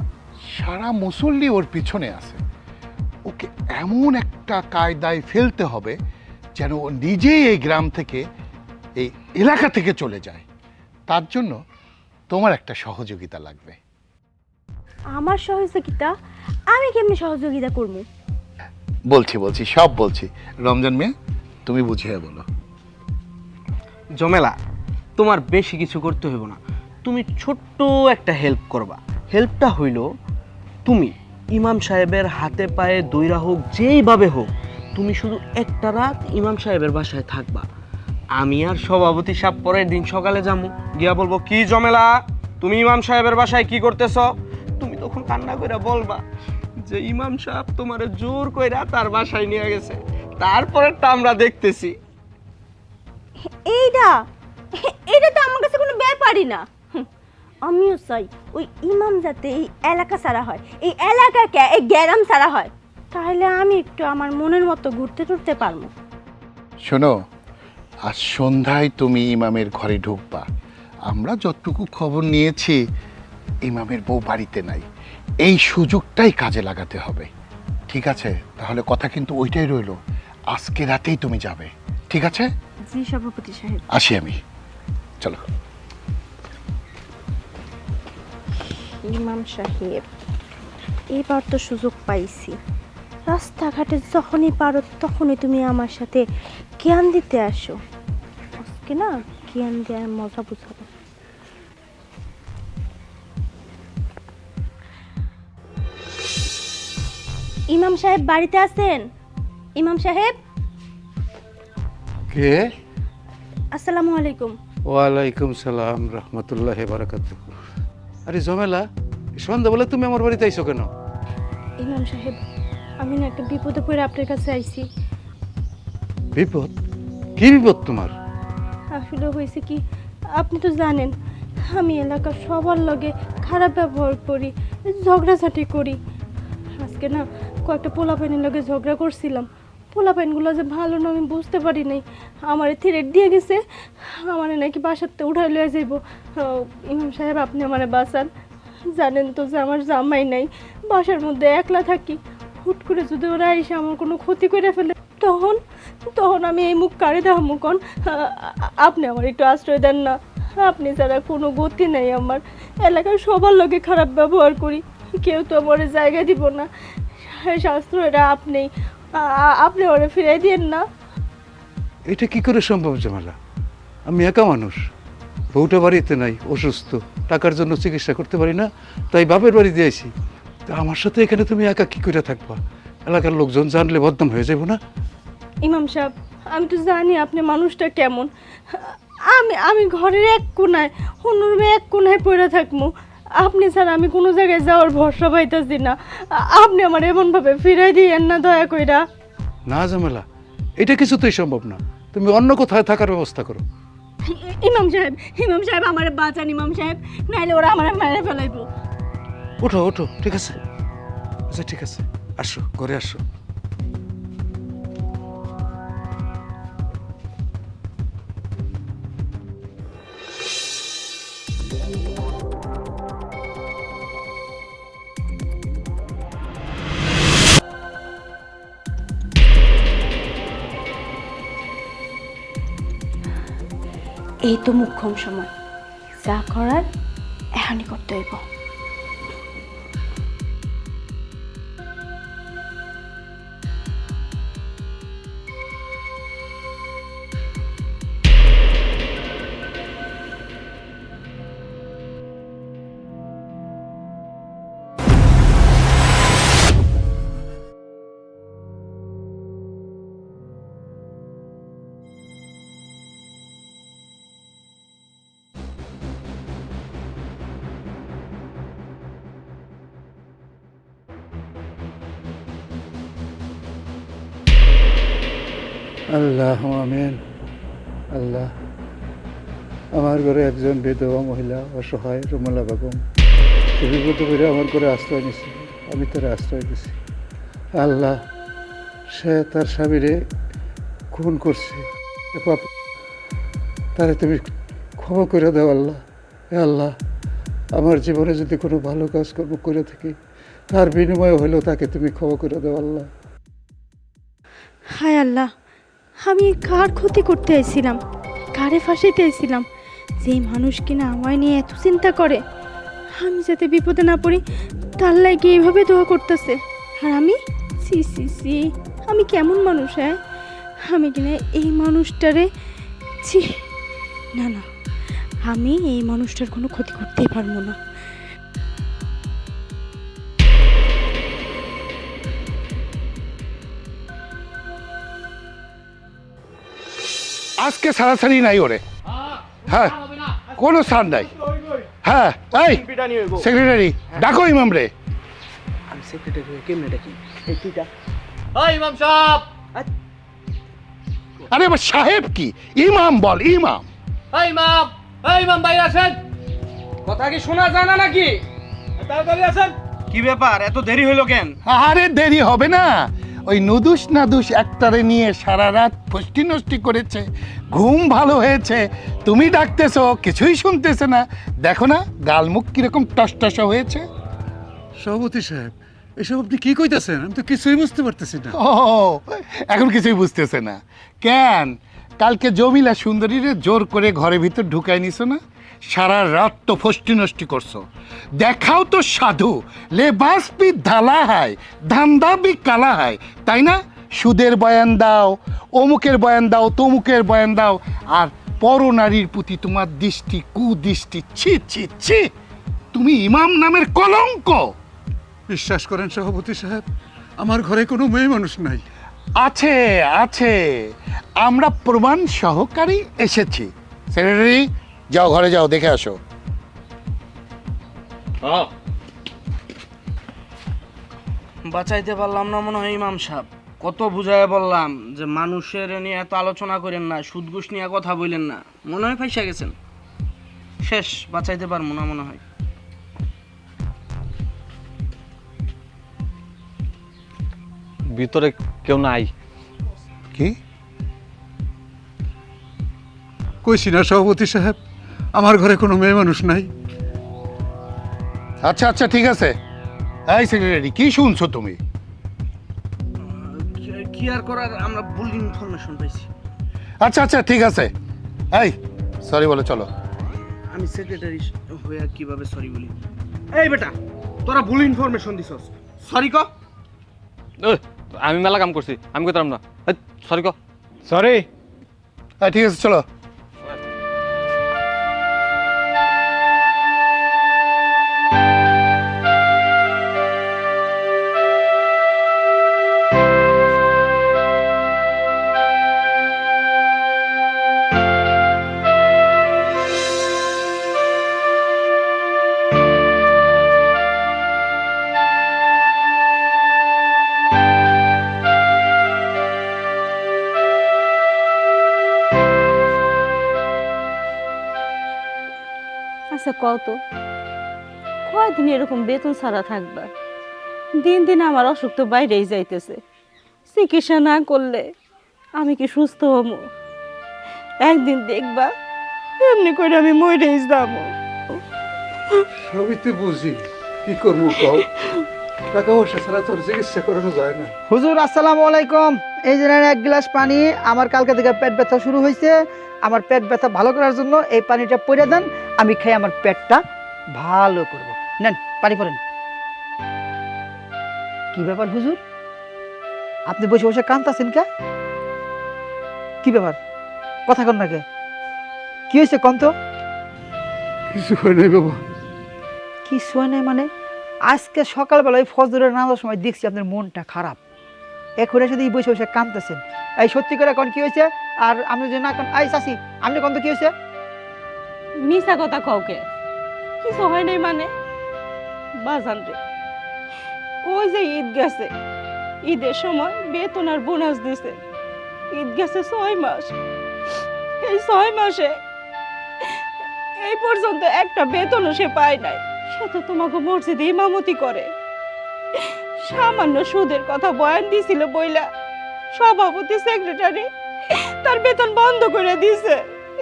সারা মুসল্লি ওর পিছনে আছে। ওকে এমন একটা কায়দায় ফেলতে হবে যেন ও নিজেই এই গ্রাম থেকে, এই এলাকা থেকে চলে যায়। তার জন্য তোমার একটা সহযোগিতা লাগবে।
আমার সহযোগিতা? আমি কেমনি সহযোগিতা করবো?
বলছি সব বলছি। রমজান মিয়া, তুমি বুঝিয়ে বলো।
জমেলা, তোমার বেশি কিছু করতে হইব না। তুমি ছোট্ট একটা হেল্প করবা। হেল্পটা হইল, তুমি ইমাম সাহেবের হাতে পায়ে দইরা হোক, যেইভাবে হোক, তুমি শুধু একটা রাত ইমাম সাহেবের বাসায় থাকবা। আমি আর সভাপতি সাহেব পরের দিন সকালে যাবো, গিয়া বলবো কি জমেলা, তুমি ইমাম সাহেবের বাসায় কি করতেছ? তুমি তখন কান্না কইরা বলবা যে ইমাম সাহেব তোমারে জোর কইরা তার বাসায় নিয়ে গেছে, তারপরেরটা আমরা দেখতেছি।
এইটা তো আমার কাছে কোনো ব্যাপারই না। আমিও চাই ওই ইমাম যাতে এই এলাকা ছাড়া হয়, এই এলাকাকে, এই গ্রাম ছাড়া হয়, তাহলে আমি একটু আমার মনের মতো ঘুরতে টুরতে পারবো।
শোনো, আজ সন্ধ্যায় তুমি ইমামের ঘরে ঢুকবা। আমরা যতটুকু খবর নিয়েছি ইমামের বউ বাড়িতে নাই, এই সুযোগটাই কাজে লাগাতে হবে। ঠিক আছে? তাহলে কথা কিন্তু ওইটাই রইলো, আজকে রাতেই তুমি যাবে। ঠিক আছে?
জি সভাপতি সাহেব।
আসি আমি, চলো।
ইমাম সাহেব, এবার তো সুযোগ পাইছি। রাস্তাঘাটে যখনই পারো তখনই তুমি আমার সাথে জ্ঞান দিতে আসো। আজকে না জ্ঞান দেওয়ার মজা বুঝাবো। ইমাম সাহেব বাড়িতে আছেন? ইমাম সাহেব,
কে?
আসসালামু আলাইকুম।
ওয়ালাইকুম সালাম রহমতুল্লাহ বারাকাতুহু। আরে জমেলা, সন্ধ্যাবেলা তুমি আমার বাড়িতে আইছো কেন?
ইমাম সাহেব, আমি না একটা বিপদে পড়ে আপনার কাছে আইছি।
বিপদ? কি বিপদ তোমার?
আসলে হয়েছে কি, আপনি তো জানেন আমি এলাকার সবার লগে খারাপ ব্যবহার করি, ঝগড়াঝাটি করি। আজকে না কয়েকটা পোলাপাইনের লগে ঝগড়া করছিলাম। পোলাপাইনগুলো যে ভালো না আমি বুঝতে পারি নাই। আমার থ্রেট দিয়ে গেছে, আমার নাকি বাসাতে উঠাই লয়ে যাইব। ইমাম সাহেব, আপনি আমার বাঁচান। জানেন তো যে আমার জামাই নাই, বাসার মধ্যে একলা থাকি। হুট করে যদি ওরা এসে আমার কোনো ক্ষতি করে ফেলে, তখন তখন আমি এই মুখ কাড়ে দেখামু কোন? আপনি আমার একটু আশ্রয় দেন না। আপনি ছাড়া কোনো গতি নেই আমার। এলাকার সবার লোকে খারাপ ব্যবহার করি, কেউ তো আমার জায়গা দিব না। শাস্ত্র এটা আপনি ওরা ফিরাই দিয়েন না।
এটা কি করে সম্ভব জামালা? আমি একা মানুষ, বউটা বাড়িতে নাই, অসুস্থ, টাকার জন্য চিকিৎসা করতে পারি না, তাই বাপের বাড়ি দিয়েছি। তা আমার সাথে এখানে তুমি একা কি করে থাকবা? এলাকার লোকজন জানলে বদনাম হয়ে যাবো না?
ইমাম সাহেব, আমি তো জানি আপনি মানুষটা কেমন। আমি ঘরের এক কোনায়, অন্য রুমে এক কোনায় পড়ে থাকবো। আপনি ছাড়া আমি কোনো জায়গায় যাওয়ার ভরসা পাইতেছি না। আপনি আমার এমনভাবে ফিরাই দিয়েন না দয়া কইরা।
না জামেলা, এটা কিছুতেই সম্ভব না। তুমি অন্য কোথায় থাকার ব্যবস্থা করো।
ইমাম সাহেব আমার বাঁচান ইমাম সাহেব, নাইলে ওরা আমার মেরে ফেলাইবো।
ওঠো ওঠো, ঠিক আছে, আচ্ছা ঠিক আছে, আসো ঘরে আসো।
এই তো মুখ্যম সময়, যা করার এখনই করতে হইব।
আল্লাহ আমিন। আল্লাহ, আমার ঘরে একজন বিধবা মহিলা অসহায় রুমালা বেগম, সে বিপদ করে আমার ঘরে আশ্রয় নিছে, আমি তার আশ্রয় দিছি। আল্লাহ, সে তার স্বামীরে খুন করছে, তারে তুমি ক্ষমা করে দাও আল্লাহ। হে আল্লাহ, আমার জীবনে যদি কোনো ভালো কাজ কর্ম করে থাকি, তার বিনিময়ে হলেও তাকে তুমি ক্ষমা করে দাও আল্লাহ।
হায় আল্লাহ, আমি কার ক্ষতি করতে আইছিলাম, কারে ফাঁসাইতে আইছিলাম? যে মানুষ কিনা আমায় নিয়ে এত চিন্তা করে, আমি যাতে বিপদে না পড়ি তার লাগে এইভাবে দোয়া করতেছে। আর আমি সি সি সি, আমি কেমন মানুষ? হ্যাঁ, আমি কিনা এই মানুষটারে ছি, না না, আমি এই মানুষটার কোনো ক্ষতি করতেই পারবো না।
আজকে সারাসারি নাই ওরে। হ্যাঁ, কোনো সার নাই। হ্যাঁ, এই সেক্রেটারি ডাকো ইমাম রে।
আমি সেক্রেটারি কেমনে ডাকি? এই তুইটা
আরে এবার সাহেব কি, ইমাম বল, ইমাম।
কথা কি শোনা যায় না নাকি? তাড়াতাড়ি আসেন। কি ব্যাপার, এত দেরি হইলো কেন?
আরে দেরি হবে না, ওই নুদুস নাদুস একটারে নিয়ে সারা রাত ফষ্টি নষ্টি করেছে, ঘুম ভালো হয়েছে, তুমি ডাকতেছো কিছুই শুনতেছে না। দেখো না গালমুখ কিরকম টসটসা হয়েছে।
সভাপতি সাহেব, এসব আপনি কি কইতেছেন? আমি তো কিছুই বুঝতে পারতেছি না।
ও, এখন কিছুই বুঝতেছে না কেন? কালকে জমিলা সুন্দরীরে জোর করে ঘরের ভিতর ঢুকাই নিছো না? সারা রাত তো ফষ্টি নষ্টি করছো। দেখাও তো সাধু, লেবাস পি ধালা হায়, ধান্দা বি কালা হায়, তাই না? সুদের বয়ান দাও, অমুকের বয়ান দাও, তমুকের বয়ান দাও, আর পরনারীর প্রতি তোমার দৃষ্টি, কুদৃষ্টি, ছি ছি ছি। তুমি ইমাম নামের কলঙ্ক।
বিশ্বাস করেন সভাপতি সাহেব, আমার ঘরে কোনো মেয়ে মানুষ নাই।
আছে আছে, আমরা প্রমাণ সহকারী এসেছি। সেক্রেটারি যাও, ঘরে যাও, দেখে আসো।
বাঁচাইতে পারলাম না মনে হয় ইমাম সাহেব। কত বুঝায় বললাম যে মানুষের নিয়ে এত আলোচনা করেন না, সুদ ঘুষ নিয়ে কথা বললেন না, মনে হয় ফাইসা গেছেন। শেষ, বাঁচাইতে পারবো না মনে হয়।
ভিতরে কেউ নাই।
কি কইছি না সভাপতি সাহেব, আমার ঘরে কোনো মেয়ে মানুষ নাই।
আচ্ছা আচ্ছা ঠিক আছে। এই সেক্রেটারি, কি শুনছো তুমি?
কি আর করার, আমরা ভুল ইনফরমেশন পাইছি।
আচ্ছা আচ্ছা ঠিক আছে। এই সরি বলে চলো।
আমি সেক্রেটারি হয়ে কিভাবে সরি বলি? এই বেটা, তোরা ভুল ইনফরমেশন দিছস, সরি ক।
আমি মেলা কাম করছি, আমি কইতাম না। সরি ক।
সরি।
ঠিক আছে চলো।
আচ্ছা কত কয়দিন এরকম বেতন ছাড়া থাকবা? দিন দিন আমার অসুখ তো বাইরেই যাইতেছে। চিকিৎসা না করলে আমি কি সুস্থ হবো? একদিন দেখবা এমনি করে আমি মরেই যাবো।
সবই তো বুঝি, কি করবো কও? টাকা পয়সা ছাড়া তোর চিকিৎসা করানো যায় না।
হুজুর আসসালামু আলাইকুম। এই যে নেন এক গ্লাস পানি। আমার কালকে থেকে পেট ব্যথা শুরু হয়েছে। আমার পেট ব্যথা ভালো করার জন্য এই পানিটা পরে দেন, আমি খাই আমার পেটটা ভালো করব। নেন পানি পরেন। কি ব্যাপার হুজুর, আপনি বসে বসে কাঁদতেছেন কে? কি ব্যাপার, কথা কন না কে? কি হয়েছে কন তো?
কিছু হয় নাই বাবা।
কিছু হয় নাই মানে? আজকে সকালবেলায় ফজরের নামাজের সময় দেখছি আপনার মনটা খারাপ, এখন এসে এই বসে বসে কাঁদতেছেন। এই সত্যি করে এখন কি হয়েছে? আর আপনি যে না কান, এই চাচি আপনি কোন তো কি হয়েছে?
মিছা কথা কাউকে কিছু হয় নাই মানে? বাজান রে, ওই যে ঈদ গেছে, ঈদের সময় বেতন আর বোনাস দিছে। ঈদ গেছে 6 মাস, এই 6 মাসে এই পর্যন্ত একটা বেতনও সে পায় নাই। সে তো তোমাকে মসজিদে ইমামতি করে। সামান্য সুদের কথা বয়ান দিছিল বইলা সভাপতি সেক্রেটারি তার বেতন বন্ধ করে দিছে।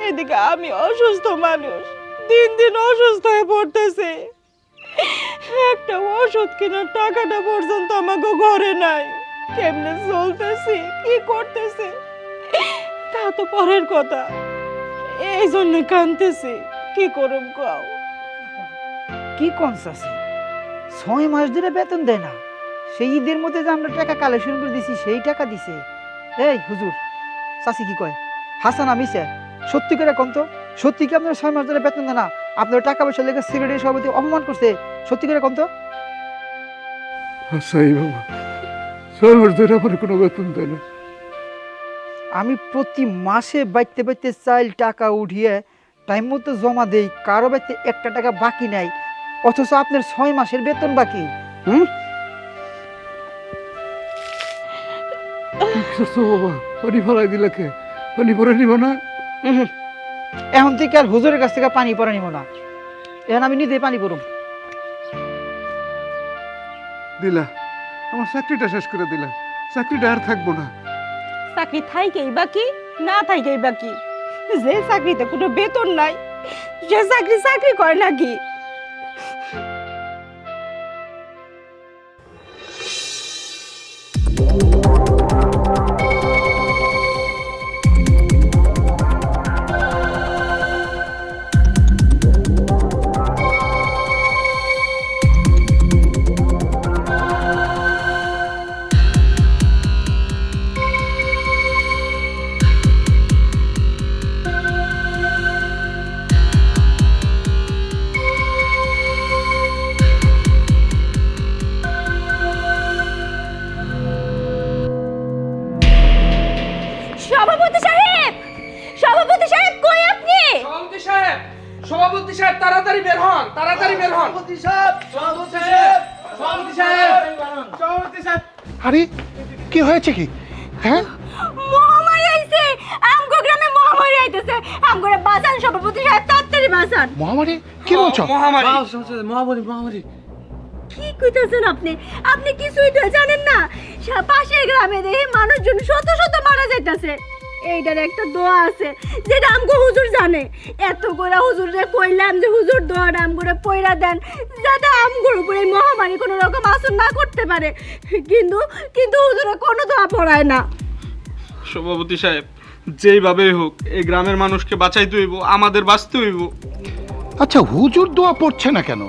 এদিকে আমি অসুস্থ মানুষ, দিন দিন অসুস্থ হয়ে পড়তেছে। একটা ওষুধ কেনার টাকাটা পর্যন্ত আমাকে ঘরে নাই। কেমনে চলতেছি, কি করতেছি তা তো পরের কথা। এই জন্য কাঁদতেছি, কি করুম কও?
কি কোন চাচি, 6 মাস ধরে বেতন দেয় না? সেই ঈদের মধ্যে যে আমরা টাকা কালেকশন করে দিছি সেই টাকা দিছে। এই হুজুর, চাচি কি কয়, হাসান আমিছে? সত্যি করে কোন তো, সত্যি কি আপনার 6 মাস ধরে বেতন দেয় না? আপনার টাকা পয়সা লেগে সেক্রেটারি সভাপতি অপমান করছে? সত্যি করে কোন তো?
আচ্ছা এই বাবা, 6 মাস ধরে আমার কোনো বেতন দেয় না।
আমি প্রতি মাসে বাইতে বাইতে চাইল টাকা উঠিয়ে টাইম মতো জমা দেই, কারো বাইতে একটা টাকা বাকি নাই, অথচ আপনার 6 মাসের বেতন বাকি।
বাবা পানি ফেলাই দিলে কে? পানি পরে নিব না?
এখন থেকে আর হুজুরের কাছ থেকে পানি পরে নিব না, এখন আমি নিজেই পানি পরুম।
দিলা, আমার চাকরিটা শেষ করে দিলা। চাকরিটা আর থাকবো না।
চাকরি থাইকেই বাকি, না থাইকেই বাকি। যে চাকরিতে কোনো বেতন নাই সে চাকরি চাকরি করে নাকি?
সভাপতি সাহেব, সভাপতি সাহেব কই আপনি?
সভাপতি সাহেব, সভাপতি সাহেব তাড়াতাড়ি বের হন, তাড়াতাড়ি বের হন। সভাপতি সাহেব, সভাপতি সাহেব,
আরে কি হয়েছে কি? হ্যাঁ,
মহামারী আইছে, আমগো গ্রামে মহামারী আইতেছে। আমগোরে বাঁচান সভাপতি সাহেব, তাড়াতাড়ি বাঁচান।
মহামারী? কি বলছো?
মহামারী
কি কইতাছেন আপনি? আপনি কিছুই তো জানেন না। পাশের গ্রামে দেখি মানুষজন শত শত মারা যাইতাছে। এইটার একটা দোয়া আছে যেটা আমগো হুজুর জানে। এত করে হুজুরে কইলাম যে হুজুর দোয়াটা আমগোরে পয়রা দেন, যাতে আমগোর উপরে এই মহামারী কোনো রকম আসর না করতে পারে। কিন্তু কিন্তু হুজুরে কোনো দোয়া পড়ায় না।
সভাপতি সাহেব, যেইভাবেই হোক এই গ্রামের মানুষকে বাঁচাইতে হইব, আমাদের বাঁচতে হইব।
আচ্ছা, হুজুর দোয়া পড়ছে না কেন?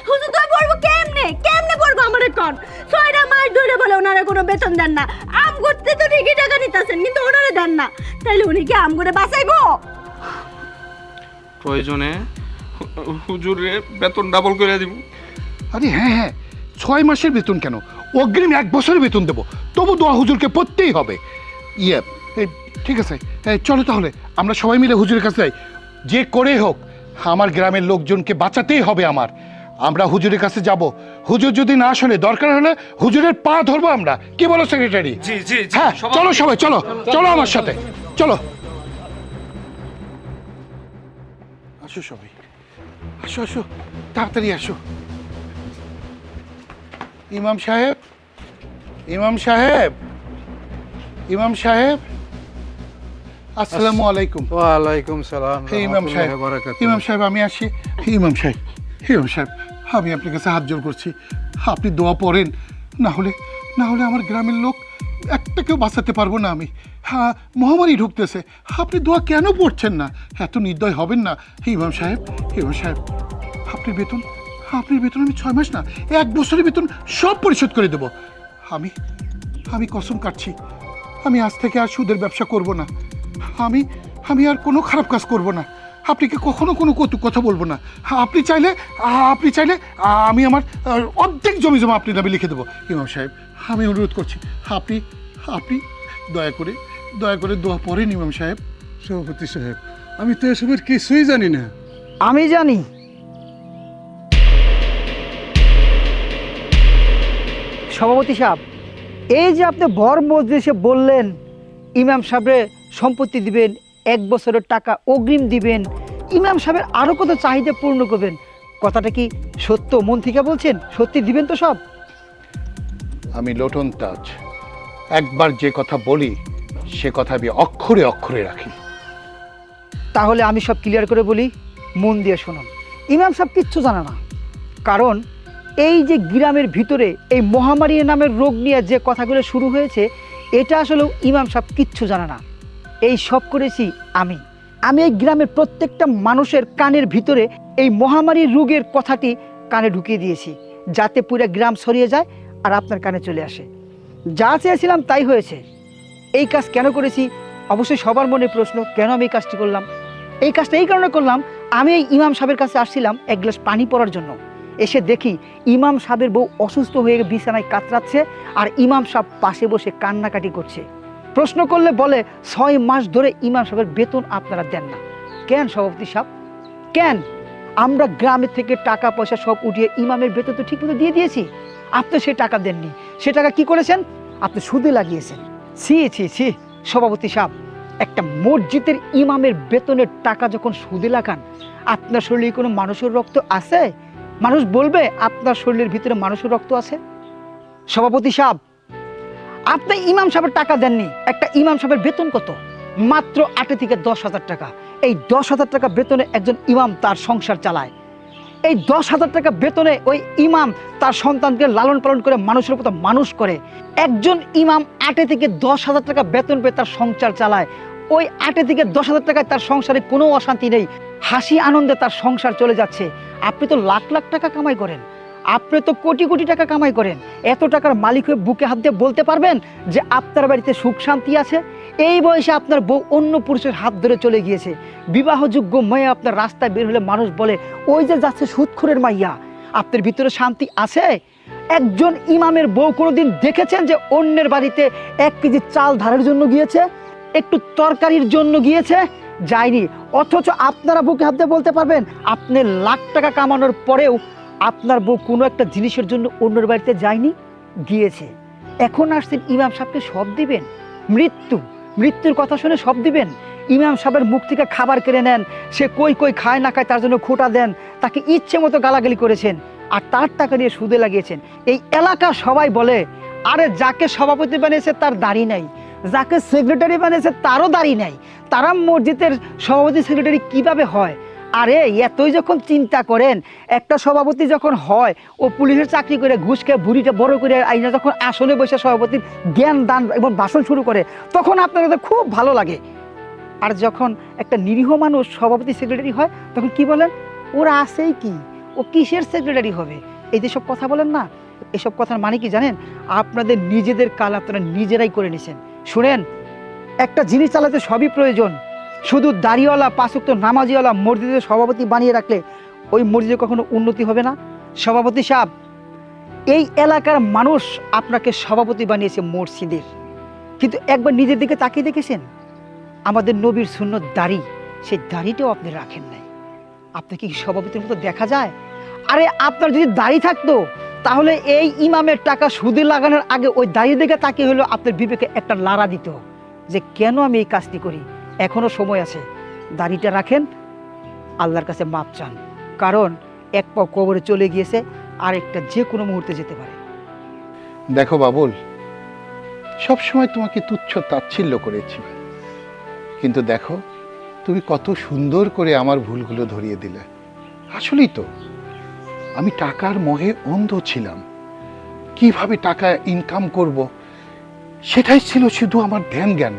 হুজুর দোয়া পড়বো কেমনে? কেমনে পড়বো আমারে কোন? 6টা মাস ধরে বলে ওনারা কোনো বেতন দেন না। আম করতে তো ঠিকই টাকা নিতেছেন, কিন্তু ওনারা দেন না। তাইলে উনি কি আম করে বাঁচাইবো?
প্রয়োজনে হুজুরে বেতন ডাবল করে দিব।
আরে হ্যাঁ হ্যাঁ, 6 মাসের বেতন কেন, অগ্রিম 1 বছরের বেতন দেবো, তবু দোয়া হুজুরকে পড়তেই হবে। ইয়ে, ঠিক আছে, চলো তাহলে আমরা সবাই মিলে হুজুরের কাছে যাই। যে করে হোক আমার গ্রামের লোকজনকে বাঁচাতেই হবে আমার। আমরা হুজুরের কাছে যাব। হুজুর যদি না শোনে, দরকার হলে হুজুরের পা ধরবো আমরা। কি বলো সেক্রেটারি?
জি জি
হ্যাঁ, চলো সবাই, চলো চলো আমার সাথে, চলো। আসো সবাই, আসো আসো, তাড়াতাড়ি আসো। ইমাম সাহেব, ইমাম সাহেব, ইমাম সাহেব, আসসালামু আলাইকুম।
ওয়ালাইকুম সালাম।
হে ইমাম সাহেব,
রাহমাতুল্লাহি ওয়া বারাকাতুহু।
ইমাম সাহেব আমি আসি। হে ইমাম সাহেব, হে ইমাম সাহেব, আমি আপনার কাছে হাত জোড় করছি, আপনি দোয়া পড়েন। না হলে আমার গ্রামের লোক একটাকেও বাঁচাতে পারবো না আমি। হ্যাঁ, মহামারী ঢুকতেছে, আপনি দোয়া কেন পড়ছেন না? এত নির্দয় হবেন না। হে ইমাম সাহেব, হে ইমাম সাহেব, আপনার বেতন আমি 6 মাস না, 1 বছরের বেতন সব পরিশোধ করে দেবো। আমি কসম কাটছি, আমি আজ থেকে আর সুদের ব্যবসা করব না। আমি আর কোনো খারাপ কাজ করব না। আপনাকে কখনো কোনো কটু কথা বলবো না। আপনি চাইলে আমি আমার অর্ধেক জমি জমা আপনি নামে লিখে দেবো। ইমাম সাহেব, আমি অনুরোধ করছি, আপনি দয়া করে দোয়া পড়েন ইমাম সাহেব।
সভাপতি সাহেব, আমি তো এসবের কিছুই জানি না।
আমি জানি। সভাপতি সাহেব, এই যে আপনি বর মজলিসে বললেন ইমাম সাহেবের সম্পত্তি দিবেন, 1 বছরের টাকা অগ্রিম দিবেন, ইমাম সাহেবের আরও কত চাহিদা পূর্ণ করবেন, কথাটা কি সত্য? মন থেকে বলছেন? সত্যি দিবেন তো সব?
আমি লোটন তাজ, একবার যে কথা বলি সে কথা আমি অক্ষরে অক্ষরে রাখি।
তাহলে আমি সব ক্লিয়ার করে বলি, মন দিয়ে শুনুন। ইমাম সাহেব কিচ্ছু জানে না, কারণ এই যে গ্রামের ভিতরে এই মহামারী নামের রোগ নিয়ে যে কথাগুলো শুরু হয়েছে, এটা আসলেও ইমাম সাহেব কিচ্ছু জানে না। এই সব করেছি আমি এই গ্রামের প্রত্যেকটা মানুষের কানের ভিতরে এই মহামারী রোগের কথাটি কানে ঢুকিয়ে দিয়েছি, যাতে পুরো গ্রাম ছড়িয়ে যায় আর আপনার কানে চলে আসে। যা চেয়েছিলাম তাই হয়েছে। এই কাজ কেন করেছি? অবশ্যই সবার মনে প্রশ্ন, কেন আমি এই কাজটি করলাম? এই কাজটা এই কারণে করলাম, আমি এই ইমাম সাহেবের কাছে আসছিলাম 1 গ্লাস পানি পড়ার জন্য। এসে দেখি ইমাম সাহেবের বউ অসুস্থ হয়ে বিছানায় কাতরাচ্ছে, আর ইমাম সাহেব পাশে বসে কান্নাকাটি করছে। প্রশ্ন করলে বলে 6 মাস ধরে ইমাম সাহেবের বেতন আপনারা দেন না। কেন সভাপতি সাহেব, কেন? আমরা গ্রামের থেকে টাকা পয়সা সব উঠিয়ে ইমামের বেতন তো ঠিকমতো দিয়ে দিয়েছি, আপনি সে টাকা দেননি। সে টাকা কি করেছেন? আপনি সুদে লাগিয়েছেন। ছি সভাপতি সাহেব, একটা মসজিদের ইমামের বেতনের টাকা যখন সুদে লাগান, আপনার শরীরে কোনো মানুষের রক্ত আছে? মানুষ বলবে আপনার শরীরের ভিতরে মানুষের রক্ত আছে? সভাপতি সাহেব, আপনি ইমাম সাহেবের টাকা দেননি। একটা ইমাম সাহেবের বেতন কত? মাত্র 8 থেকে 10,000 টাকা। এই 10,000 টাকা বেতনে একজন ইমাম তার সংসার চালায়। এই 10,000 টাকা বেতনে ওই ইমাম তার সন্তানকে লালন পালন করে মানুষের মতো মানুষ করে। একজন ইমাম 8 থেকে 10,000 টাকা বেতন পেয়ে তার সংসার চালায়। ওই 8 থেকে 10,000 টাকায় তার সংসারে কোনো অশান্তি নেই, হাসি আনন্দে তার সংসার চলে যাচ্ছে। আপনি তো লাখ লাখ টাকা কামাই করেন, আপনি তো কোটি কোটি টাকা কামাই করেন। এত টাকার মালিক হয়ে বুকে হাত দিয়ে বলতে পারবেন যে আপনার বাড়িতে সুখ শান্তি আছে? এই বয়সে আপনার বউ অন্য পুরুষের হাত ধরে চলে গিয়েছে, বিবাহযোগ্য মেয়ে আপনার রাস্তায় বের হলে মানুষ বলে ওই যে যাচ্ছে সুদখোরের মাইয়া। আপনার ভিতরে শান্তি আছে? একজন ইমামের বউ কোনোদিন দেখেছেন যে অন্যের বাড়িতে 1 কেজি চাল ধারের জন্য গিয়েছে, একটু তরকারির জন্য গিয়েছে? যায়নি। অথচ আপনারা বুকে হাত দিয়ে বলতে পারবেন আপনি লাখ টাকা কামানোর পরেও আপনার বউ কোনো একটা জিনিসের জন্য অন্যের বাড়িতে যায়নি, গিয়েছে। এখন আসছেন ইমাম সাহেবকে সব দিবেন? মৃত্যুর কথা শুনে সব দিবেন? ইমাম সাহেবের মুখ থেকে খাবার কেড়ে নেন, সে কই কই খায় না খায় তার জন্য খোঁটা দেন, তাকে ইচ্ছে মতো গালাগালি করেছেন, আর তার টাকা নিয়ে সুদে লাগিয়েছেন। এই এলাকা সবাই বলে, আরে যাকে সভাপতি বানিয়েছে তার দাড়ি নাই, যাকে সেক্রেটারি বানিয়েছে তারও দাড়ি নাই, তারা মসজিদের সভাপতি সেক্রেটারি কিভাবে হয়? আরে এতই যখন চিন্তা করেন, একটা সভাপতি যখন হয় ও পুলিশের চাকরি করে ঘুষ খেয়ে বুড়িটা বড় করে আইনা যখন আসনে বসে সভাপতির জ্ঞান দান এবং ভাষণ শুরু করে, তখন আপনার কাছে খুব ভালো লাগে। আর যখন একটা নিরীহ মানুষ সভাপতি সেক্রেটারি হয়, তখন কি বলেন, ওরা আছেই কি, ও কিসের সেক্রেটারি হবে? এই যেসব কথা বলেন না, এসব কথার মানে কি জানেন? আপনাদের নিজেদের কাল আপনারা নিজেরাই করে নিছেন। শুনেন, একটা জিনিস চালাতে সবই প্রয়োজন। শুধু দাড়িওয়ালা 5 ওয়াক্ত নামাজিওয়ালা মসজিদের সভাপতি বানিয়ে রাখলে ওই মসজিদে কখনো উন্নতি হবে না। সভাপতি সাহেব, এই এলাকার মানুষ আপনাকে সভাপতি বানিয়েছে মসজিদের, কিন্তু একবার নিজের দিকে তাকিয়ে দেখেছেন? আমাদের নবীর সুন্নত দাড়ি, সেই দাড়িটাও আপনি রাখেন নাই। আপনাকে কি সভাপতির মতো দেখা যায়? আরে আপনার যদি দাড়ি থাকতো, তাহলে এই ইমামের টাকা সুদে লাগানোর আগে ওই দাড়ি দিকে তাকিয়ে হলো আপনার বিবেকে একটা লাড়া দিত যে কেন আমি এই কাজটি করি। এখনো সময় আছে, দাড়িটা রাখেন, আল্লাহর কাছে মাপ চান, কারণ এক পা কবরে চলে গিয়েছে, আর একটা যে কোনো মুহূর্তে যেতে পারে।
দেখো বাবুল, সবসময় তোমাকে তুচ্ছ তাচ্ছিল্য করেছি, কিন্তু দেখো তুমি কত সুন্দর করে আমার ভুলগুলো ধরিয়ে দিলে। আসলেই তো আমি টাকার মোহে অন্ধ ছিলাম, কিভাবে টাকা ইনকাম করব সেটাই ছিল শুধু আমার ধ্যান জ্ঞান।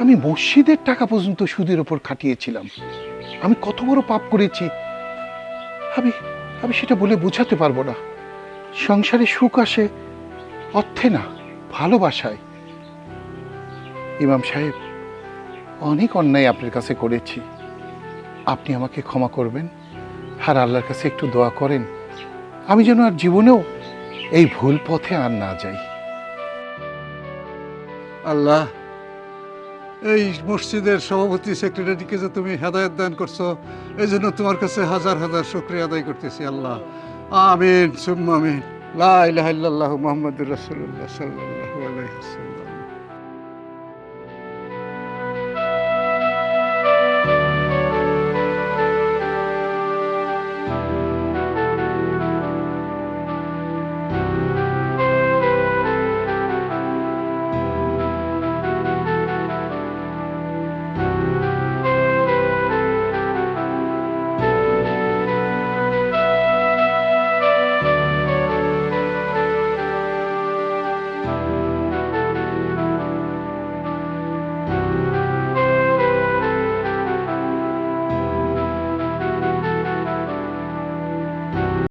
আমি মসজিদের টাকা পর্যন্ত সুদের উপর খাটিয়েছিলাম। আমি কত বড় পাপ করেছি আমি সেটা বলে বোঝাতে পারবো না। সংসারে সুখ আসে অর্থে না, ভালোবাসায়। ইমাম সাহেব, অনেক অন্যায় আপনার কাছে করেছি, আপনি আমাকে ক্ষমা করবেন, আর আল্লাহর কাছে একটু দোয়া করেন আমি যেন আর জীবনেও এই ভুল পথে আর না যাই।
আল্লাহ, এই মসজিদের সভাপতি সেক্রেটারিকে যে তুমি হেদায়েত দান করছো, এই জন্য তোমার কাছে হাজার হাজার শুকরিয়া আদায় করতেছি আল্লাহ। আমিন সুম্মা আমিন। লা ইলাহা ইল্লাল্লাহু মুহাম্মাদুর রাসূলুল্লাহ সাল্লাল্লাহু আলাইহি ওয়াসাল্লাম।